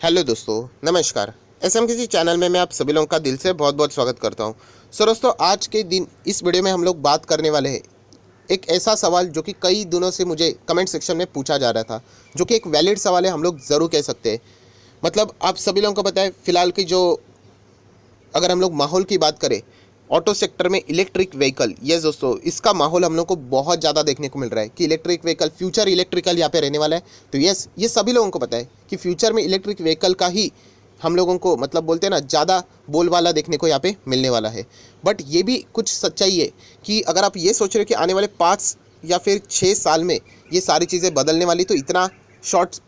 Hello दोस्तों, नमस्कार। SMKC channel में मैं आप सभी लोगों का दिल से बहुत बहुत स्वागत करता हूं। सो दोस्तों, आज के दिन इस वीडियो में हम लोग बात करने वाले हैं एक ऐसा सवाल जो कि कई दिनों से मुझे कमेंट सेक्शन में पूछा जा रहा था, जो कि एक वैलिड सवाल है, हम लोग ज़रूर कह सकते हैं। मतलब आप सभी लोगों को पता है, फिलहाल की जो अगर हम लोग माहौल की बात करें, ऑटो सेक्टर में इलेक्ट्रिक व्हीकल, यस दोस्तों, इसका माहौल हम लोग को बहुत ज़्यादा देखने को मिल रहा है कि इलेक्ट्रिक व्हीकल, फ्यूचर इलेक्ट्रिकल यहाँ पे रहने वाला है। तो यस, ये सभी लोगों को पता है कि फ्यूचर में इलेक्ट्रिक व्हीकल का ही हम लोगों को, मतलब बोलते हैं ना, ज़्यादा बोलबाला देखने को यहाँ पे मिलने वाला है। बट ये भी कुछ सच्चाई है कि अगर आप ये सोच रहे हो कि आने वाले 5 या फिर 6 साल में ये सारी चीज़ें बदलने वाली, तो इतना शॉर्ट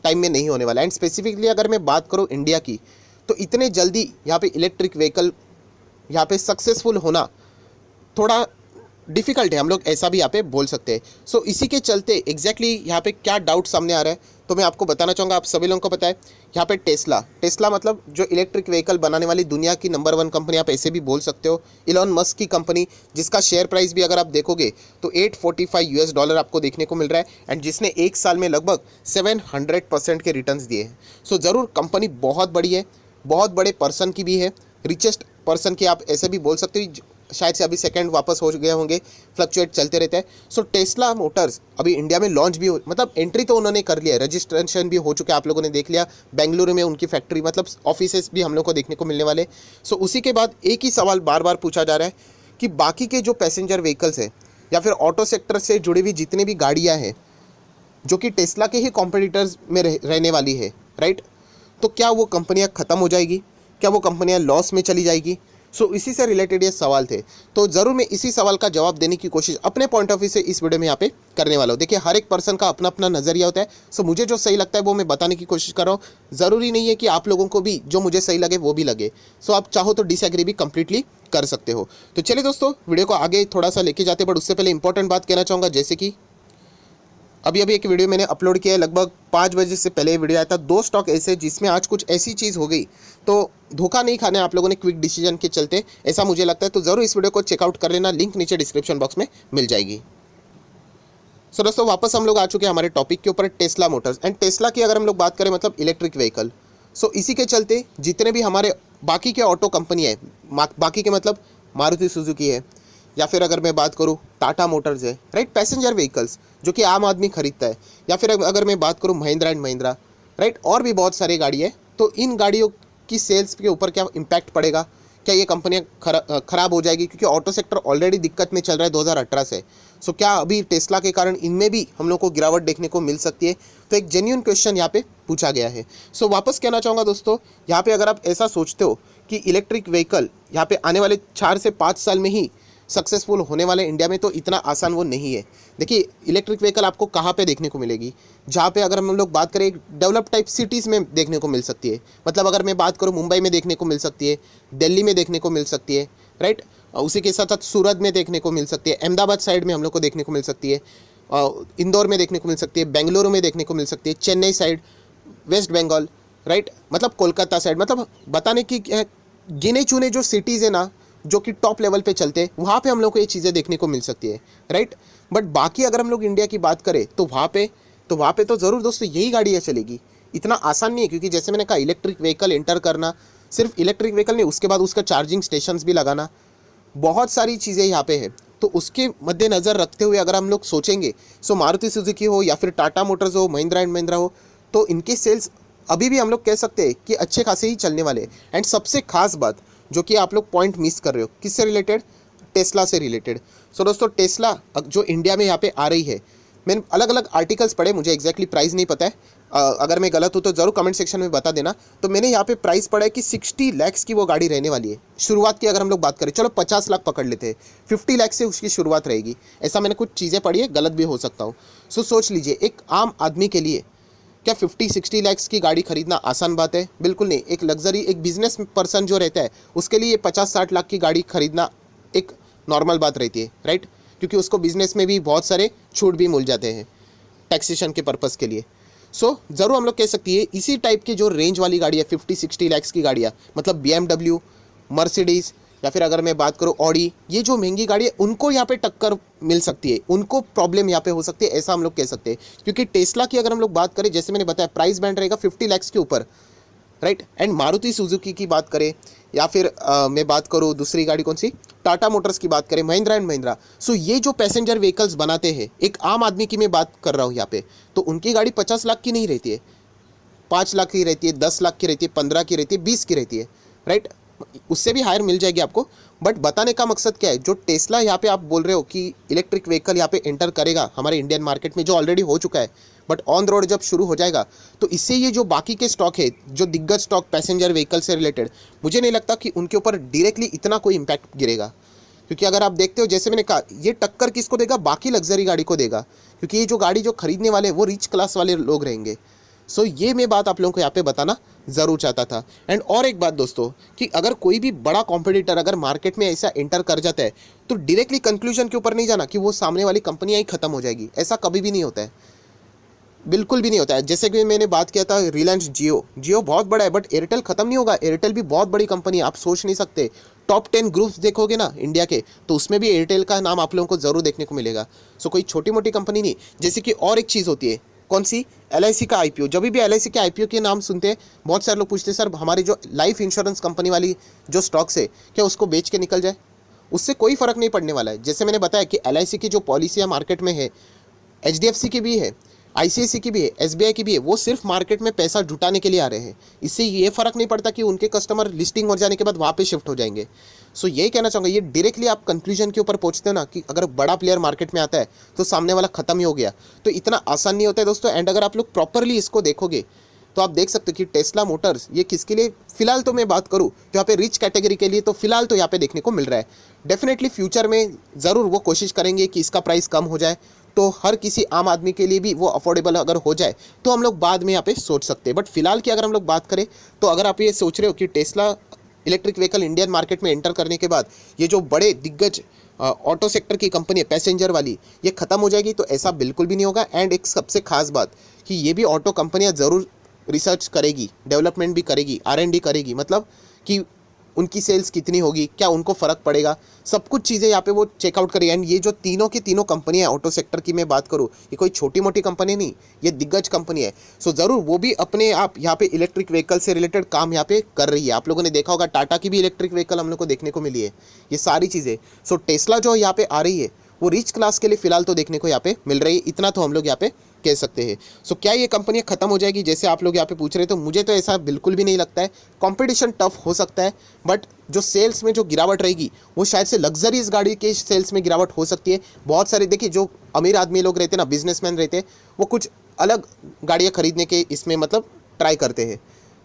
टाइम में नहीं होने वाला। एंड स्पेसिफिकली अगर मैं बात करूँ इंडिया की, तो इतने जल्दी यहाँ पे इलेक्ट्रिक व्हीकल यहाँ पे सक्सेसफुल होना थोड़ा डिफ़िकल्ट है, हम लोग ऐसा भी यहाँ पे बोल सकते हैं। सो इसी के चलते एग्जैक्टली यहाँ पे क्या डाउट सामने आ रहा है, तो मैं आपको बताना चाहूँगा। आप सभी लोगों को पता है, यहाँ पे टेस्ला टेस्ला मतलब जो इलेक्ट्रिक व्हीकल बनाने वाली दुनिया की नंबर 1 कंपनी, आप ऐसे भी बोल सकते हो, इलॉन मस्क की कंपनी, जिसका शेयर प्राइस भी अगर आप देखोगे तो $845 आपको देखने को मिल रहा है, एंड जिसने एक साल में लगभग 700% के रिटर्न्स दिए हैं। सो ज़रूर कंपनी बहुत बड़ी है, बहुत बड़े पर्सन की भी है, रिचेस्ट पर्सन की आप ऐसे भी बोल सकते हो। शायद से अभी सेकंड वापस हो गए होंगे, फ्लक्चुएट चलते रहते हैं। सो टेस्ला मोटर्स अभी इंडिया में लॉन्च भी मतलब एंट्री तो उन्होंने कर लिया है, रजिस्ट्रेशन भी हो चुका है, आप लोगों ने देख लिया। बेंगलुरु में उनकी फैक्ट्री, मतलब ऑफिसेस भी हम लोग को देखने को मिलने वाले। सो उसी के बाद एक ही सवाल बार बार पूछा जा रहा है कि बाकी के जो पैसेंजर व्हीकल्स हैं या फिर ऑटो सेक्टर से जुड़ी हुई जितनी भी गाड़ियाँ हैं, जो कि टेस्ला के ही कॉम्पिटिटर्स में रहने वाली है, राइट, तो क्या वो कंपनियां ख़त्म हो जाएगी, क्या वो कंपनियां लॉस में चली जाएगी? सो इसी से रिलेटेड ये सवाल थे। तो ज़रूर मैं इसी सवाल का जवाब देने की कोशिश अपने पॉइंट ऑफ व्यू से इस वीडियो में यहाँ पे करने वाला हूँ। देखिए, हर एक पर्सन का अपना अपना नज़रिया होता है। सो मुझे जो सही लगता है वो मैं बताने की कोशिश कर रहा हूँ। ज़रूरी नहीं है कि आप लोगों को भी जो मुझे सही लगे वो भी लगे। सो आप चाहो तो डिसएग्री भी कंप्लीटली कर सकते हो। तो चलिए दोस्तों, वीडियो को आगे थोड़ा सा लेके जाते, बट उससे पहले इंपॉर्टेंट बात कहना चाहूँगा, जैसे कि अभी अभी एक वीडियो मैंने अपलोड किया है, लगभग 5 बजे से पहले वीडियो आया था। 2 स्टॉक ऐसे जिसमें आज कुछ ऐसी चीज़ हो गई, तो धोखा नहीं खाना है आप लोगों ने क्विक डिसीजन के चलते, ऐसा मुझे लगता है। तो ज़रूर इस वीडियो को चेकआउट कर लेना, लिंक नीचे डिस्क्रिप्शन बॉक्स में मिल जाएगी। सो दोस्तों, वापस हम लोग आ चुके हैं हमारे टॉपिक के ऊपर, टेस्ला मोटर्स। एंड टेस्ला की अगर हम लोग बात करें, मतलब इलेक्ट्रिक व्हीकल, सो इसी के चलते जितने भी हमारे बाकी के ऑटो कंपनी है, बाकी के मतलब मारुति सुजुकी है, या फिर अगर मैं बात करूँ टाटा मोटर्स है, राइट, पैसेंजर व्हीकल्स जो कि आम आदमी खरीदता है, या फिर अगर मैं बात करूँ महिंद्रा एंड महिंद्रा, राइट, और भी बहुत सारी गाड़ी है। तो इन गाड़ियों की सेल्स के ऊपर क्या इम्पैक्ट पड़ेगा, क्या ये कंपनियां खराब हो जाएगी, क्योंकि ऑटो सेक्टर ऑलरेडी दिक्कत में चल रहा है 2018 से। सो क्या अभी टेस्ला के कारण इनमें भी हम लोग को गिरावट देखने को मिल सकती है? तो एक जेन्युइन क्वेश्चन यहाँ पे पूछा गया है। सो वापस कहना चाहूँगा दोस्तों, यहाँ पे अगर आप ऐसा सोचते हो कि इलेक्ट्रिक व्हीकल यहाँ पे आने वाले 4 से 5 साल में ही सक्सेसफुल होने वाले इंडिया में, तो इतना आसान वो नहीं है। देखिए, इलेक्ट्रिक व्हीकल आपको कहाँ पे देखने को मिलेगी, जहाँ पे अगर हम लोग बात करें डेवलप टाइप सिटीज़ में देखने को मिल सकती है। मतलब अगर मैं बात करूँ, मुंबई में देखने को मिल सकती है, दिल्ली में देखने को मिल सकती है, राइट, उसी के साथ साथ सूरत में देखने को मिल सकती है, अहमदाबाद साइड में हम लोग को देखने को मिल सकती है, इंदौर में देखने को मिल सकती है, बेंगलुरु में देखने को मिल सकती है, चेन्नई साइड, वेस्ट बंगाल, राइट, मतलब कोलकाता साइड, मतलब बताने की गिने चुने जो सिटीज़ है ना, जो कि टॉप लेवल पे चलते हैं, वहाँ पे हम लोग को ये चीज़ें देखने को मिल सकती है, राइट। बट बाकी अगर हम लोग इंडिया की बात करें, तो वहाँ पे तो ज़रूर दोस्तों यही गाड़ियाँ चलेगी। इतना आसान नहीं है, क्योंकि जैसे मैंने कहा, इलेक्ट्रिक व्हीकल एंटर करना, सिर्फ इलेक्ट्रिक व्हीकल नहीं, उसके बाद उसका चार्जिंग स्टेशंस भी लगाना, बहुत सारी चीज़ें यहाँ पे है। तो उसके मद्देनज़र रखते हुए अगर हम लोग सोचेंगे, सो मारुति सुजुकी हो या फिर टाटा मोटर्स हो, महिंद्रा एंड महिंद्रा हो, तो इनके सेल्स अभी भी हम लोग कह सकते हैं कि अच्छे खासे ही चलने वाले हैं। एंड सबसे खास बात, जो कि आप लोग पॉइंट मिस कर रहे हो, किससे रिलेटेड? टेस्ला से रिलेटेड। सो दोस्तों, टेस्ला जो इंडिया में यहाँ पे आ रही है, मैंने अलग अलग आर्टिकल्स पढ़े, मुझे एक्जैक्टली प्राइस नहीं पता है। अगर मैं गलत हूँ तो ज़रूर कमेंट सेक्शन में बता देना। तो मैंने यहाँ पे प्राइस पढ़ा है कि 60 लाख की वो गाड़ी रहने वाली है। शुरुआत की अगर हम लोग बात करें, चलो 50 लाख पकड़ लेते हैं, 50 लाख से उसकी शुरुआत रहेगी, ऐसा मैंने कुछ चीज़ें पढ़ी है, गलत भी हो सकता हूँ। सो सोच लीजिए, एक आम आदमी के लिए क्या 50-60 लाख की गाड़ी खरीदना आसान बात है? बिल्कुल नहीं। एक लग्जरी, एक बिजनेस पर्सन जो रहता है, उसके लिए 50-60 लाख की गाड़ी खरीदना एक नॉर्मल बात रहती है, राइट, क्योंकि उसको बिजनेस में भी बहुत सारे छूट भी मिल जाते हैं टैक्सेशन के पर्पज़ के लिए। सो ज़रूर हम लोग कह सकती है, इसी टाइप की जो रेंज वाली गाड़ी है, 50-60 लाख की गाड़ियाँ, मतलब BMW, मर्सिडीज़, या फिर अगर मैं बात करूँ ऑडी, ये जो महंगी गाड़ी है उनको यहाँ पे टक्कर मिल सकती है, उनको प्रॉब्लम यहाँ पे हो सकती है, ऐसा हम लोग कह सकते हैं। क्योंकि टेस्ला की अगर हम लोग बात करें, जैसे मैंने बताया प्राइस बैंड रहेगा 50 लाख के ऊपर, राइट। एंड मारुति सुजुकी की बात करें या फिर मैं बात करूँ दूसरी गाड़ी कौन सी, टाटा मोटर्स की बात करें, महिंद्रा एंड महिंद्रा, सो ये जो पैसेंजर व्हीकल्स बनाते हैं, एक आम आदमी की मैं बात कर रहा हूँ यहाँ पे, तो उनकी गाड़ी 50 लाख की नहीं रहती है, 5 लाख की रहती है, 10 लाख की रहती है, 15 की रहती है, 20 की रहती है, राइट। उससे भी हायर मिल जाएगी आपको। बट बताने का मकसद क्या है, जो टेस्ला यहाँ पे आप बोल रहे हो कि इलेक्ट्रिक व्हीकल यहाँ पे एंटर करेगा हमारे इंडियन मार्केट में, जो ऑलरेडी हो चुका है, बट ऑन रोड जब शुरू हो जाएगा तो इससे ये जो बाकी के स्टॉक है, जो दिग्गज स्टॉक पैसेंजर व्हीकल से रिलेटेड, मुझे नहीं लगता कि उनके ऊपर डायरेक्टली इतना कोई इम्पैक्ट गिरेगा। क्योंकि अगर आप देखते हो, जैसे मैंने कहा, ये टक्कर किसको देगा, बाकी लग्जरी गाड़ी को देगा, क्योंकि ये जो गाड़ी जो खरीदने वाले हैं वो रिच क्लास वाले लोग रहेंगे। सो ये मैं बात आप लोगों को यहाँ पे बताना ज़रूर चाहता था। एंड और एक बात दोस्तों, कि अगर कोई भी बड़ा कॉम्पिटिटर अगर मार्केट में ऐसा एंटर कर जाता है, तो डायरेक्टली कंक्लूजन के ऊपर नहीं जाना कि वो सामने वाली कंपनियाँ ही खत्म हो जाएगी, ऐसा कभी भी नहीं होता है, बिल्कुल भी नहीं होता है। जैसे कि मैंने बात किया था रिलायंस जियो बहुत बड़ा है, बट एयरटेल खत्म नहीं होगा, एयरटेल भी बहुत बड़ी कंपनी है, आप सोच नहीं सकते। टॉप 10 ग्रुप्स देखोगे ना इंडिया के, तो उसमें भी एयरटेल का नाम आप लोगों को ज़रूर देखने को मिलेगा। सो कोई छोटी मोटी कंपनी नहीं। जैसे कि और एक चीज़ होती है, कौन सी, LIC का IPO। जब भी LIC के IPO के नाम सुनते हैं, बहुत सारे लोग पूछते हैं, सर हमारी जो लाइफ इंश्योरेंस कंपनी वाली जो स्टॉक्स है, क्या उसको बेच के निकल जाए? उससे कोई फ़र्क नहीं पड़ने वाला है। जैसे मैंने बताया कि LIC की जो पॉलिसियाँ मार्केट में है, HDFC की भी है, ICICI की भी है, SBI की भी है, वो सिर्फ मार्केट में पैसा जुटाने के लिए आ रहे हैं। इससे ये फ़र्क नहीं पड़ता कि उनके कस्टमर लिस्टिंग हो जाने के बाद वहाँ पे शिफ्ट हो जाएंगे। सो यही कहना चाहूँगा, ये डायरेक्टली आप कंक्लूजन के ऊपर पहुँचते हो ना कि अगर बड़ा प्लेयर मार्केट में आता है तो सामने वाला ख़त्म ही हो गया, तो इतना आसान नहीं होता है दोस्तों। एंड अगर आप लोग प्रॉपरली इसको देखोगे तो आप देख सकते हो कि टेस्ला मोटर्स ये किसके लिए, फिलहाल तो मैं बात करूँ तो यहाँ पे रिच कैटेगरी के लिए तो फिलहाल तो यहाँ पे देखने को मिल रहा है। डेफिनेटली फ्यूचर में ज़रूर वो कोशिश करेंगे कि इसका प्राइस कम हो जाए, तो हर किसी आम आदमी के लिए भी वो अफोर्डेबल अगर हो जाए तो हम लोग बाद में यहाँ पे सोच सकते हैं। बट फिलहाल की अगर हम लोग बात करें, तो अगर आप ये सोच रहे हो कि Tesla electric vehicle Indian market में एंटर करने के बाद ये जो बड़े दिग्गज ऑटो सेक्टर की कंपनी है पैसेंजर वाली, ये ख़त्म हो जाएगी, तो ऐसा बिल्कुल भी नहीं होगा। एंड एक सबसे खास बात कि ये भी ऑटो कंपनियां ज़रूर रिसर्च करेगी, डेवलपमेंट भी करेगी, R&D करेगी, मतलब कि उनकी सेल्स कितनी होगी, क्या उनको फ़र्क पड़ेगा, सब कुछ चीज़ें यहाँ पे वो चेकआउट करेगी। एंड ये जो तीनों की तीनों कंपनियाँ ऑटो सेक्टर की मैं बात करूँ, ये कोई छोटी मोटी कंपनी नहीं, ये दिग्गज कंपनी है। सो ज़रूर वो भी अपने आप यहाँ पे इलेक्ट्रिक व्हीकल से रिलेटेड काम यहाँ पे कर रही है। आप लोगों ने देखा होगा टाटा की भी इलेक्ट्रिक व्हीकल हम लोग को देखने को मिली है, ये सारी चीज़ें। सो टेस्ला जो यहाँ पे आ रही है वो रिच क्लास के लिए फ़िलहाल तो देखने को यहाँ पे मिल रही है, इतना तो हम लोग यहाँ पे कह सकते हैं। सो क्या ये कंपनियाँ ख़त्म हो जाएगी जैसे आप लोग यहाँ पे पूछ रहे, तो मुझे तो ऐसा बिल्कुल भी नहीं लगता है। कंपटीशन टफ हो सकता है, बट जो सेल्स में जो गिरावट रहेगी वो शायद से लग्जरीज गाड़ी के सेल्स में गिरावट हो सकती है। बहुत सारे देखिए जो अमीर आदमी लोग रहते हैं ना, बिजनेसमैन रहते हैं, वो कुछ अलग गाड़ियाँ खरीदने के इसमें मतलब ट्राई करते हैं,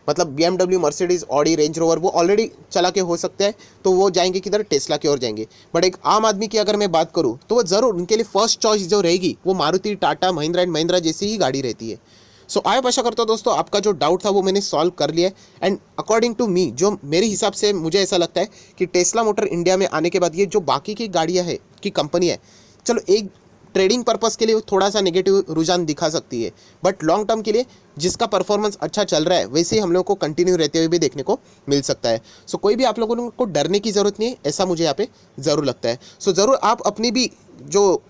मतलब BMW, Mercedes, Audi, range rover वो ऑलरेडी चला के हो सकता है, तो वो जाएंगे किधर, टेस्ला की ओर जाएंगे। बट एक आम आदमी की अगर मैं बात करूँ तो वो ज़रूर उनके लिए फर्स्ट चॉइस जो रहेगी वो मारुति, टाटा, महिंद्रा एंड महिंद्रा जैसी ही गाड़ी रहती है। सो आई आशा करता हूँ दोस्तों आपका जो डाउट था वो मैंने सॉल्व कर लिया है। एंड अकॉर्डिंग टू मी, जो मेरे हिसाब से मुझे ऐसा लगता है कि टेस्ला मोटर इंडिया में आने के बाद ये जो बाकी की गाड़ियाँ है की कंपनी है, चलो एक ट्रेडिंग पर्पस के लिए थोड़ा सा नेगेटिव रुझान दिखा सकती है, बट लॉन्ग टर्म के लिए जिसका परफॉर्मेंस अच्छा चल रहा है वैसे ही हम लोगों को कंटिन्यू रहते हुए भी देखने को मिल सकता है। सो कोई भी आप लोगों को डरने की ज़रूरत नहीं है, ऐसा मुझे यहाँ पे ज़रूर लगता है। सो ज़रूर आप अपनी भी जो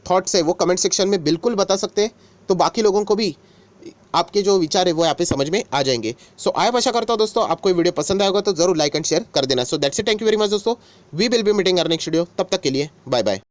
थॉट्स है वो कमेंट सेक्शन में बिल्कुल बता सकते हैं, तो बाकी लोगों को भी आपके जो विचार है वो यहाँ पे समझ में आ जाएंगे। सो आई आशा करता हूँ दोस्तों आपको ये वीडियो पसंद आएगा तो जरूर लाइक एंड शेयर कर देना। So that's it, thank you very much दोस्तों, we will be meeting our next video, तब तक के लिए बाय बाय।